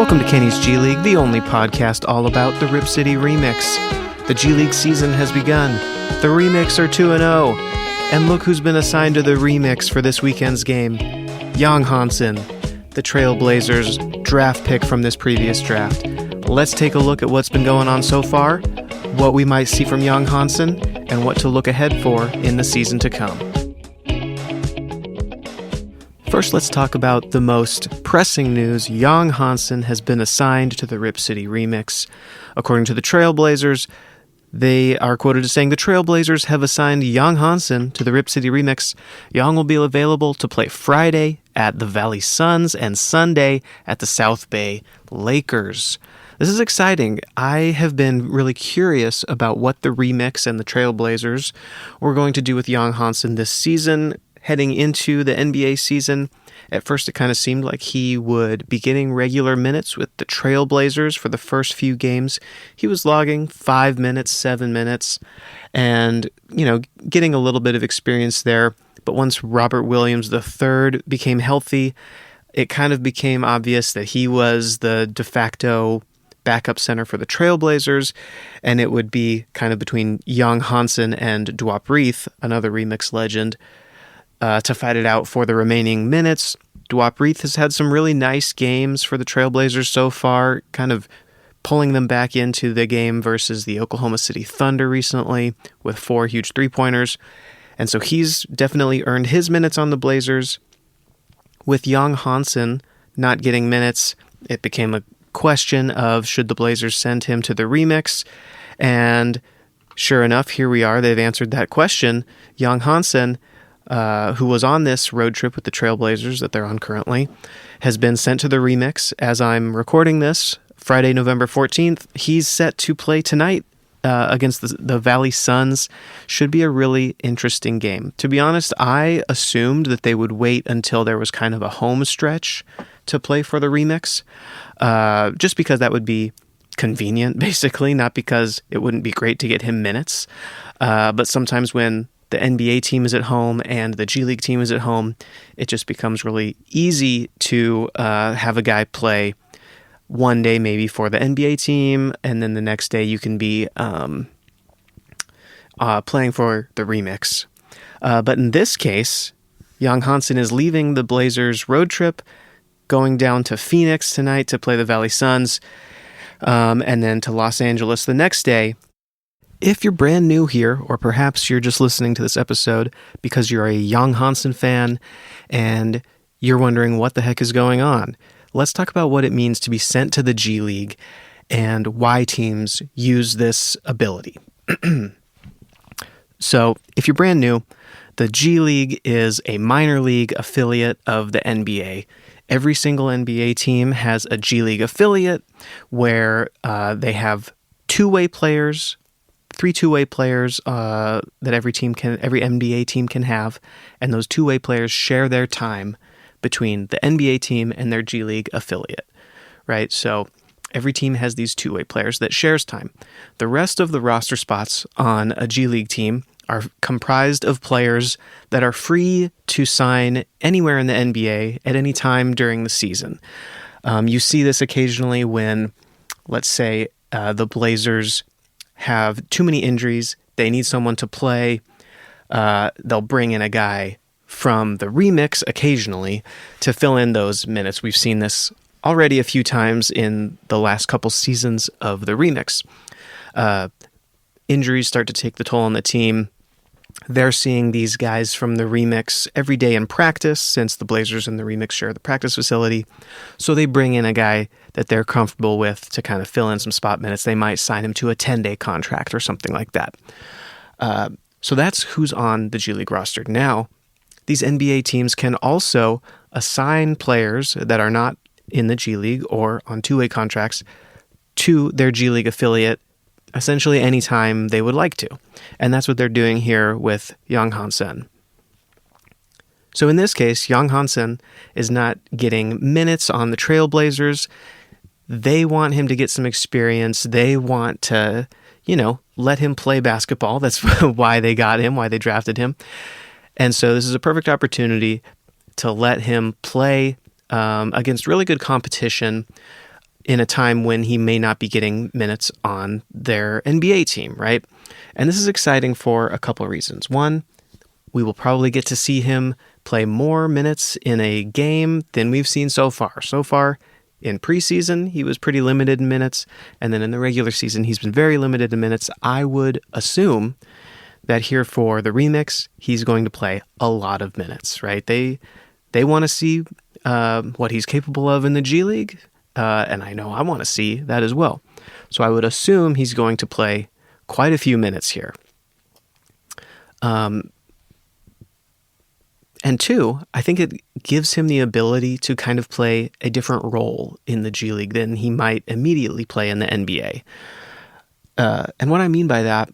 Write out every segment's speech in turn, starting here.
Welcome to Kenny's G League, the only podcast all about the Rip City Remix. The G League season has begun. The Remix are 2-0. And look who's been assigned to the Remix for this weekend's game. Young Hansen, the Trailblazers draft pick from this previous draft. Let's take a look at what's been going on so far, what we might see from Young Hansen, and what to look ahead for in the season to come. First, let's talk about the most pressing news. Young Hansen has been assigned to the Rip City Remix. According to the Trailblazers, they are quoted as saying, "The Trailblazers have assigned Young Hansen to the Rip City Remix. Young will be available to play Friday at the Valley Suns and Sunday at the South Bay Lakers." This is exciting. I have been really curious about what the Remix and the Trailblazers were going to do with Young Hansen this season. Heading into the NBA season, at first it kind of seemed like he would be getting regular minutes with the Trailblazers for the first few games. He was logging 5 minutes, 7 minutes, and, getting a little bit of experience there. But once Robert Williams III became healthy, it kind of became obvious that he was the de facto backup center for the Trailblazers, and it would be kind of between Young Hansen and Dwap Reith, another Remix legend, to fight it out for the remaining minutes. Dwap Reith has had some really nice games for the Trailblazers so far, kind of pulling them back into the game versus the Oklahoma City Thunder recently with 4 huge three-pointers. And so he's definitely earned his minutes on the Blazers. With Young Hansen not getting minutes, it became a question of should the Blazers send him to the Remix? And sure enough, here we are. They've answered that question. Young Hansen, who was on this road trip with the Trailblazers that they're on currently, has been sent to the Remix. As I'm recording this, Friday, November 14th, he's set to play tonight against the Valley Suns. Should be a really interesting game. To be honest, I assumed that they would wait until there was kind of a home stretch to play for the Remix, just because that would be convenient, basically, not because it wouldn't be great to get him minutes. But sometimes when the NBA team is at home and the G League team is at home, it just becomes really easy to have a guy play one day maybe for the NBA team, and then the next day you can be playing for the Remix. But in this case, Young Hansen is leaving the Blazers road trip, going down to Phoenix tonight to play the Valley Suns, and then to Los Angeles the next day. If you're brand new here, or perhaps you're just listening to this episode because you're a Young Hansen fan and you're wondering what the heck is going on, let's talk about what it means to be sent to the G League and why teams use this ability. So, if you're brand new, the G League is a minor league affiliate of the NBA. Every single NBA team has a G League affiliate where they have two-way players, 3 two-way players that every NBA team can have, and those two-way players share their time between the NBA team and their G League affiliate, right? So every team has these two-way players that shares time. The rest of the roster spots on a G League team are comprised of players that are free to sign anywhere in the NBA at any time during the season. You see this occasionally when, let's say, the Blazers have too many injuries, they need someone to play, they'll bring in a guy from the Remix occasionally to fill in those minutes. We've seen this already a few times in the last couple seasons of the Remix. Injuries start to take the toll on the team. They're seeing these guys from the Remix every day in practice, since the Blazers and the Remix share the practice facility. So they bring in a guy that they're comfortable with to kind of fill in some spot minutes. They might sign him to a 10-day contract or something like that. So that's who's on the G League roster. Now, these NBA teams can also assign players that are not in the G League or on two-way contracts to their G League affiliate essentially anytime they would like to. And that's what they're doing here with Young Hansen. So in this case, Young Hansen is not getting minutes on the Trailblazers. They want him to get some experience. They want to, let him play basketball. That's why they got him, why they drafted him. And so this is a perfect opportunity to let him play against really good competition in a time when he may not be getting minutes on their NBA team, right? And this is exciting for a couple of reasons. One, we will probably get to see him play more minutes in a game than we've seen so far. So far, in preseason, he was pretty limited in minutes, and then in the regular season, he's been very limited in minutes. I would assume that here for the remix, he's going to play a lot of minutes, right? They want to see what he's capable of in the G League, and I know I want to see that as well. So I would assume he's going to play quite a few minutes here. And two, I think it gives him the ability to kind of play a different role in the G League than he might immediately play in the NBA. And what I mean by that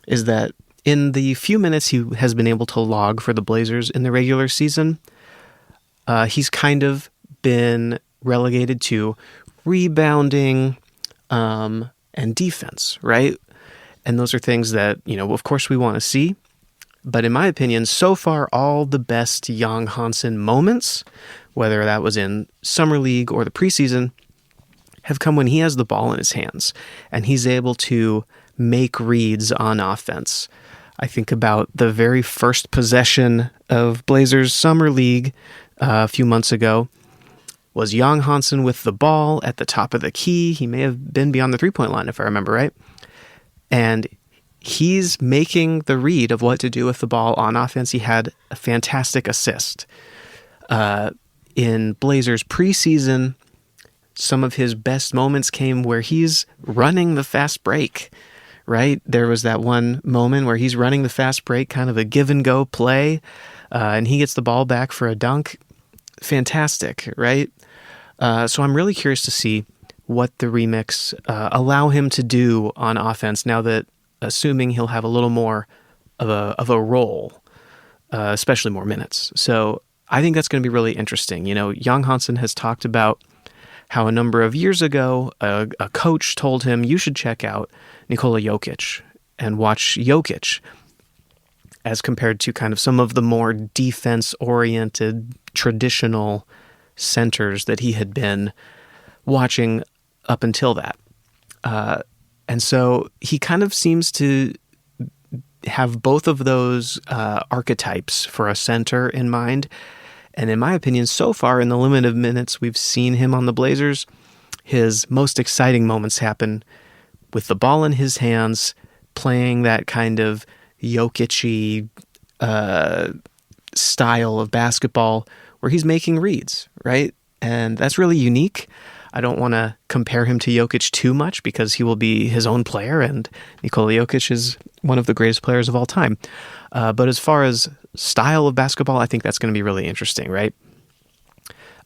is that in the few minutes he has been able to log for the Blazers in the regular season, he's kind of been relegated to rebounding and defense, right? And those are things that, of course we want to see. But in my opinion, so far, all the best Jan Hansen moments, whether that was in Summer League or the preseason, have come when he has the ball in his hands and he's able to make reads on offense. I think about the very first possession of Blazers Summer League a few months ago was Jan Hansen with the ball at the top of the key. He may have been beyond the three-point line, if I remember right. And he's making the read of what to do with the ball on offense. He had a fantastic assist. In Blazers preseason, some of his best moments came where he's running the fast break, right? There was that one moment where he's running the fast break, kind of a give-and-go play, and he gets the ball back for a dunk. Fantastic, right? So I'm really curious to see what the remix allow him to do on offense now that assuming he'll have a little more of a role, especially more minutes. So I think that's going to be really interesting. Jan Hansen has talked about how a number of years ago, a coach told him, you should check out Nikola Jokic and watch Jokic as compared to kind of some of the more defense-oriented, traditional centers that he had been watching up until that. And so he kind of seems to have both of those archetypes for a center in mind. And in my opinion, so far in the limited minutes we've seen him on the Blazers, his most exciting moments happen with the ball in his hands, playing that kind of Jokic-y style of basketball where he's making reads, right? And that's really unique. I don't want to compare him to Jokic too much because he will be his own player, and Nikola Jokic is one of the greatest players of all time. But as far as style of basketball, I think that's going to be really interesting, right?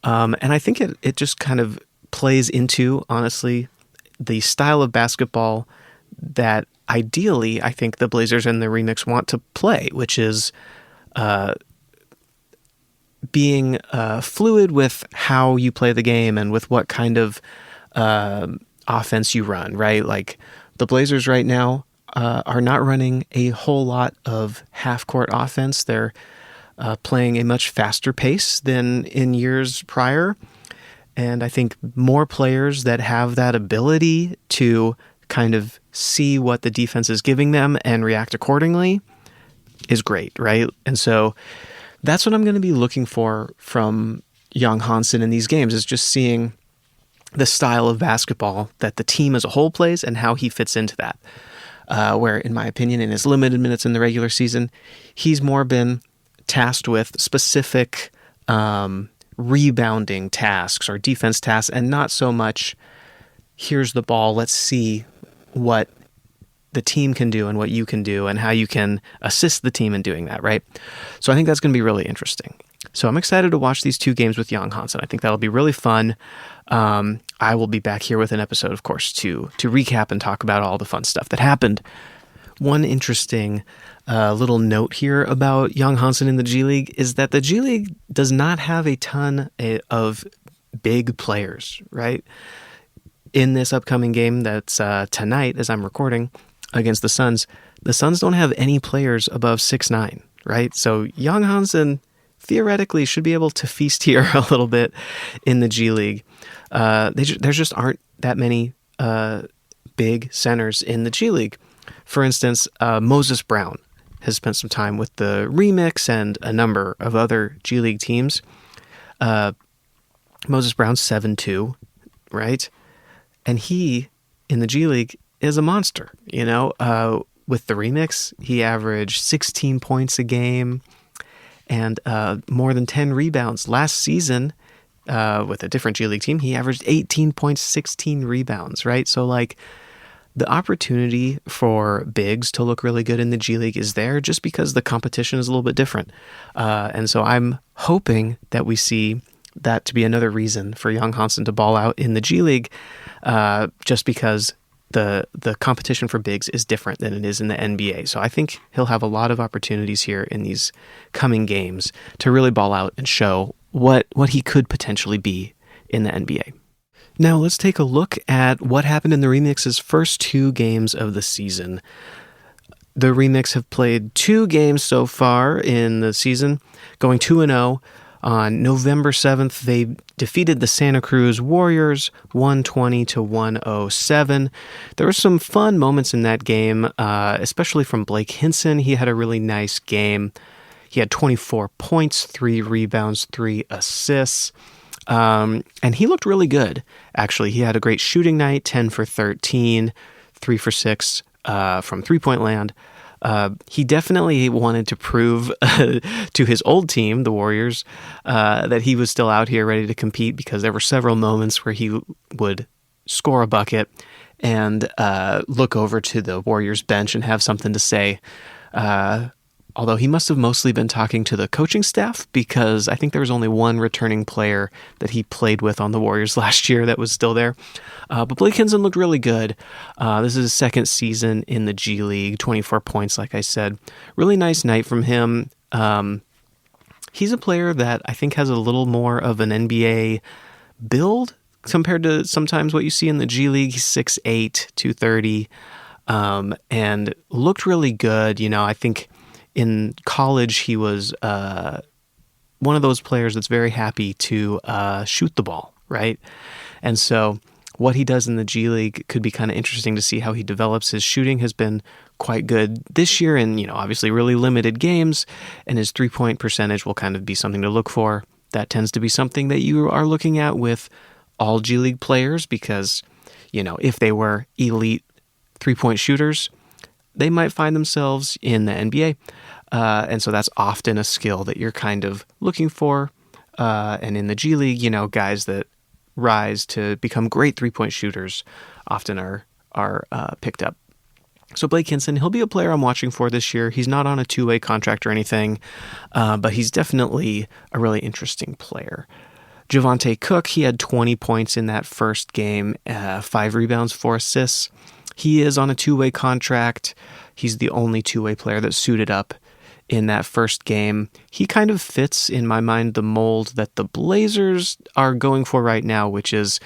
And I think it just kind of plays into, honestly, the style of basketball that ideally I think the Blazers and the remix want to play, which is being fluid with how you play the game and with what kind of offense you run, right? Like the Blazers right now are not running a whole lot of half-court offense. They're playing a much faster pace than in years prior. And I think more players that have that ability to kind of see what the defense is giving them and react accordingly is great, right? And so that's what I'm going to be looking for from Jan Hansen in these games, is just seeing the style of basketball that the team as a whole plays and how he fits into that. Where, in my opinion, in his limited minutes in the regular season, he's more been tasked with specific rebounding tasks or defense tasks, and not so much, here's the ball, let's see what the team can do and what you can do and how you can assist the team in doing that, right? So I think that's going to be really interesting. So I'm excited to watch these two games with Jan Hansen. I think that'll be really fun. I will be back here with an episode, of course, to recap and talk about all the fun stuff that happened. One interesting little note here about Jan Hansen in the G League is that the G League does not have a ton of big players, right? In this upcoming game that's tonight, as I'm recording, against the Suns don't have any players above 6'9", right? So Jan Hansen theoretically should be able to feast here a little bit in the G League. There just aren't that many big centers in the G League. For instance, Moses Brown has spent some time with the Remix and a number of other G League teams. Moses Brown's 7'2", right? And he, in the G League, is a monster, With the Remix, he averaged 16 points a game and more than 10 rebounds. Last season, with a different G League team, he averaged 18 points, 16 rebounds, right? So, the opportunity for bigs to look really good in the G League is there just because the competition is a little bit different. And so I'm hoping that we see that to be another reason for young Hansen to ball out in the G League, just because the competition for bigs is different than it is in the NBA. So I think he'll have a lot of opportunities here in these coming games to really ball out and show what he could potentially be in the NBA. Now let's take a look at what happened in the Remix's first 2 games of the season. The Remix have played 2 games so far in the season, going 2-0. On November 7th, they defeated the Santa Cruz Warriors 120-107. There were some fun moments in that game, especially from Blake Hansen. He had a really nice game. He had 24 points, 3 rebounds, 3 assists. And he looked really good, actually. He had a great shooting night, 10 for 13, 3 for 6 from three-point land. He definitely wanted to prove to his old team, the Warriors, that he was still out here ready to compete, because there were several moments where he would score a bucket and look over to the Warriors bench and have something to say. Although he must have mostly been talking to the coaching staff, because I think there was only one returning player that he played with on the Warriors last year that was still there. But Blake Hansen looked really good. This is his second season in the G League, 24 points, like I said. Really nice night from him. He's a player that I think has a little more of an NBA build compared to sometimes what you see in the G League. He's 6'8", 230, and looked really good. I think in college, he was one of those players that's very happy to shoot the ball, right? And so what he does in the G League could be kind of interesting to see how he develops. His shooting has been quite good this year in, obviously really limited games, and his three-point percentage will kind of be something to look for. That tends to be something that you are looking at with all G League players, because, if they were elite three-point shooters, they might find themselves in the NBA. And so that's often a skill that you're kind of looking for. And in the G League, guys that rise to become great three-point shooters often are picked up. So Blake Hansen, he'll be a player I'm watching for this year. He's not on a two-way contract or anything, but he's definitely a really interesting player. Javonte Cook, he had 20 points in that first game, 5 rebounds, 4 assists. He is on a two-way contract. He's the only two-way player that suited up in that first game. He kind of fits, in my mind, the mold that the Blazers are going for right now, which is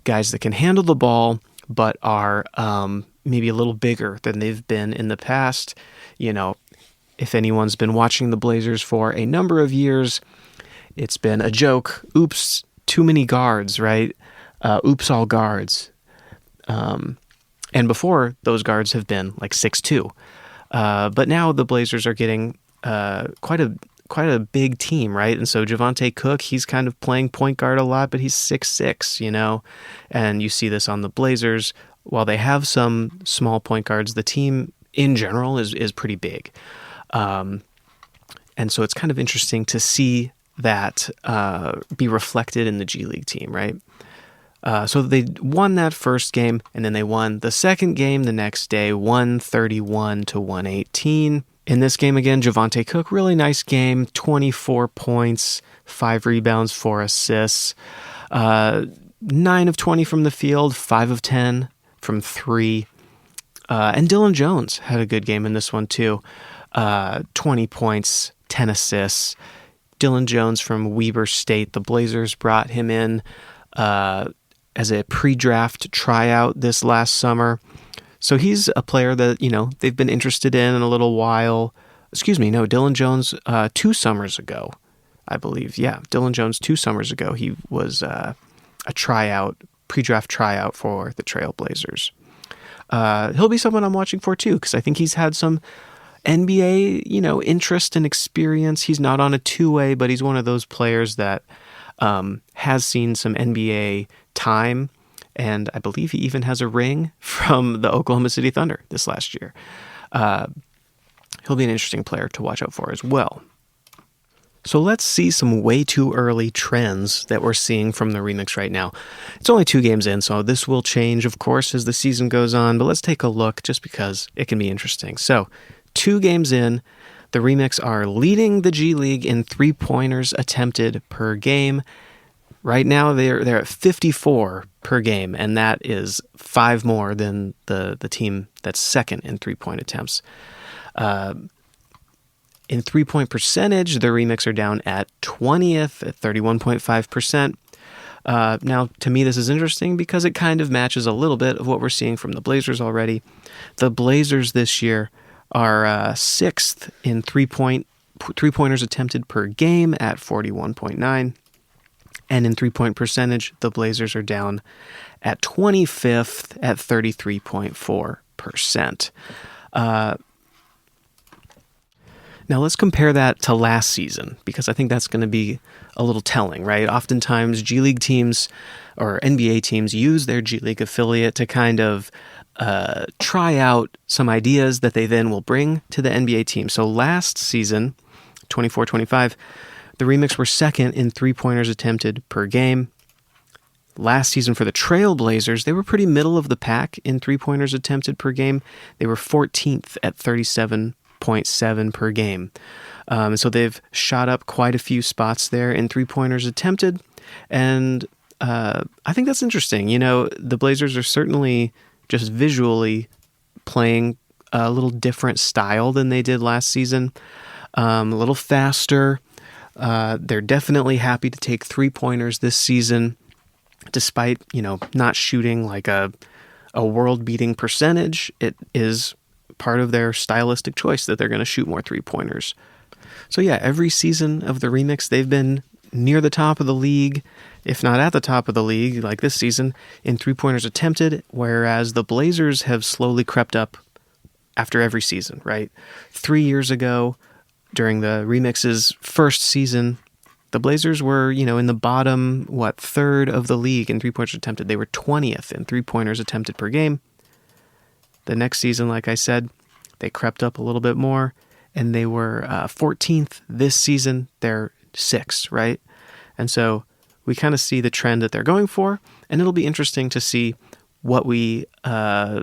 guys that can handle the ball but are maybe a little bigger than they've been in the past. If anyone's been watching the Blazers for a number of years, it's been a joke. Oops, too many guards, right? Oops, all guards. And before, those guards have been like 6'2". But now the Blazers are getting quite a big team, right? And so Javonte Cook, he's kind of playing point guard a lot, but he's 6'6", And you see this on the Blazers. While they have some small point guards, the team in general is pretty big. And so it's kind of interesting to see that be reflected in the G League team, right? So they won that first game, and then they won the second game the next day, 131-118. In this game again, Javonte Cook, really nice game, 24 points, 5 rebounds, 4 assists, 9 of 20 from the field, 5 of 10 from 3. And Dylan Jones had a good game in this one too, 20 points, 10 assists. Dylan Jones from Weber State, the Blazers brought him in as a pre-draft tryout this last summer. So he's a player that, they've been interested in a little while. Dylan Jones 2 summers ago, I believe. Yeah, Dylan Jones 2 summers ago, he was a pre-draft tryout for the Trailblazers. He'll be someone I'm watching for too, because I think he's had some NBA, interest and experience. He's not on a two-way, but he's one of those players that has seen some NBA time, and I believe he even has a ring from the Oklahoma City Thunder this last year. He'll be an interesting player to watch out for as well. So let's see some way too early trends that we're seeing from the remix right now. It's only 2 games in, so this will change, of course, as the season goes on, but let's take a look just because it can be interesting. So 2 games in, the remix are leading the G League in three-pointers attempted per game. Right now, they're at 54 per game, and that is 5 more than the team that's second in three-point attempts. In three-point percentage, the remix are down at 20th at 31.5%. Now, to me, this is interesting because it kind of matches a little bit of what we're seeing from the Blazers already. The Blazers this year are 6th in three-pointers attempted per game at 41.9. And in three-point percentage, the Blazers are down at 25th at 33.4%. Now let's compare that to last season, because I think that's going to be a little telling, right? Oftentimes G League teams or NBA teams use their G League affiliate to kind of try out some ideas that they then will bring to the NBA team. So last season, 24-25, the remix were second in three-pointers attempted per game. Last season for the Trailblazers, they were pretty middle of the pack in three-pointers attempted per game. They were 14th at 37.7 per game. So they've shot up quite a few spots there in three-pointers attempted. And I think that's interesting. The Blazers are certainly just visually playing a little different style than they did last season. A little faster. They're definitely happy to take three-pointers this season, despite, not shooting like a world-beating percentage. It is part of their stylistic choice that they're going to shoot more three-pointers. So yeah, every season of the remix, they've been near the top of the league, if not at the top of the league, like this season, in three-pointers attempted, whereas the Blazers have slowly crept up after every season, right? 3 years ago, during the remix's first season, the Blazers were, in the bottom, third of the league in three-pointers attempted. They were 20th in three-pointers attempted per game. The next season, like I said, they crept up a little bit more, and they were 14th this season. They're 6th, right? And so we kind of see the trend that they're going for, and it'll be interesting to see what we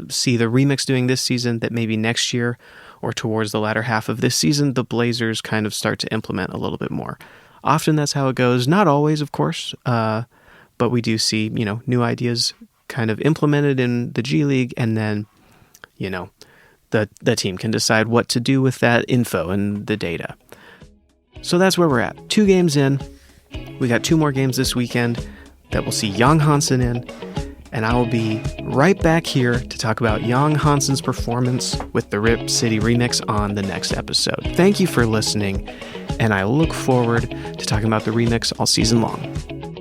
see the remix doing this season that maybe next year or towards the latter half of this season, the Blazers kind of start to implement a little bit more. Often that's how it goes. Not always, of course, but we do see, new ideas kind of implemented in the G League, and then, the team can decide what to do with that info and the data. So that's where we're at. 2 games in. We got 2 more games this weekend that we'll see Young Hansen in, and I will be right back here to talk about Young Hansen's performance with the Rip City remix on the next episode. Thank you for listening, and I look forward to talking about the remix all season long.